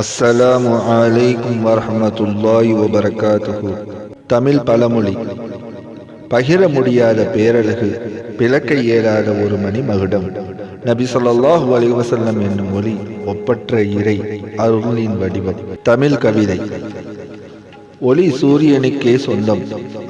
அஸ்ஸலாமு அலைக்கும் வரஹ்மத்துல்லாஹி வபரகாத்துஹு. தமிழ் பழமொழி. பகிர முடியாத பேரழகு, பிளக்க இயலாத ஒரு மணி மகுடம். நபி ஸல்லல்லாஹு அலைஹி வஸல்லம் என்னும் ஒளி, ஒப்பற்ற இறை அருளின் வடிவம். தமிழ் கவிதை. ஒளி சூரியனுக்கே சொந்தம்,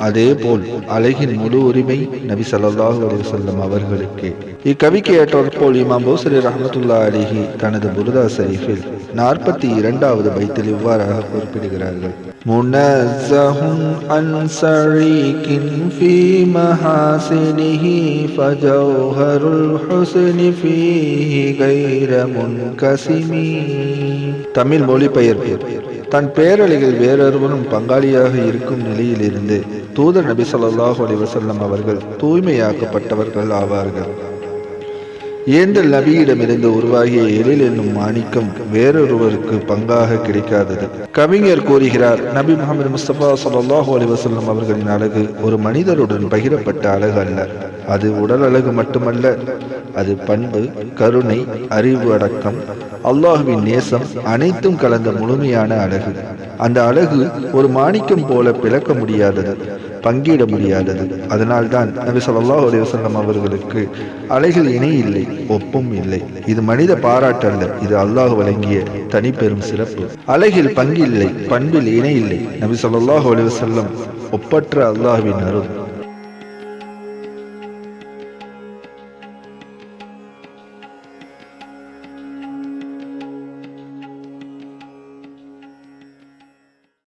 அதேபோல் அழகின் முழு உரிமை நபி ஸல்லல்லாஹு அலைஹி வஸல்லம் அவர்களுக்கே. இக்கவிக்கு ஏற்றாற்போல் இமாம் பூஸரி ரஹ்மத்துல்லாஹி அலைஹி தனது புர்தா ஷரீஃபில் 42வது பைத்தில் இவ்வாறாக குறிப்பிடுகிறார்கள்: முனஸ்ஸஹுன் அன் ஸரீகின் ஃபீ மஹாசினிஹி ஃபஜௌஹருல் ஹுஸ்னி ஃபீஹி கைர முன்கஸிமி. தமிழ் மொழிபெயர்ப்பு. தன் பேரழகில் வேறொருவனும் பங்காளியாக இருக்கும் நிலையிலிருந்து தூதர் நபி ஸல்லல்லாஹு அலைஹி வஸல்லம் அவர்கள் தூய்மையாக்கப்பட்டவர்கள் ஆவார்கள். ஏந்தல் நபியிடமிருந்து உருவாகிய எழில் என்னும் மாணிக்கம் வேறொருவருக்கு பங்காக கிடைக்காதது. கவிஞர் கூறுகிறார், நபி முஹம்மது முஸ்தபா ஸல்லல்லாஹு அலைஹி வஸல்லம் அவர்களின் அழகு ஒரு மனிதருடன் பகிரப்பட்ட அழகு அல்ல. அது உடல் அழகு மட்டுமல்ல, அது பண்பு, கருணை, அறிவு, அடக்கம், அல்லாஹ்வின் நேசம் அனைத்தும் கலந்த முழுமையான அழகு. அந்த அழகு ஒரு மாணிக்கம் போல பிளக்க முடியாதது, பங்கிட முடியாதது. அதனால்தான் நபி ஸல்லல்லாஹு அலைஹி வஸல்லம் அவர்களுக்கு அழகில் இணை இல்லை, ஒப்பும் இல்லை. இது மனித பாராட்டல்ல, இது அல்லாஹ் வழங்கிய தனிப்பெரும் சிறப்பு. அழகில் பங்கில்லை, பண்பில் இணை இல்லை. நபி ஸல்லல்லாஹு அலைஹி வஸல்லம் ஒப்பற்ற அல்லாஹ்வின் அருள்.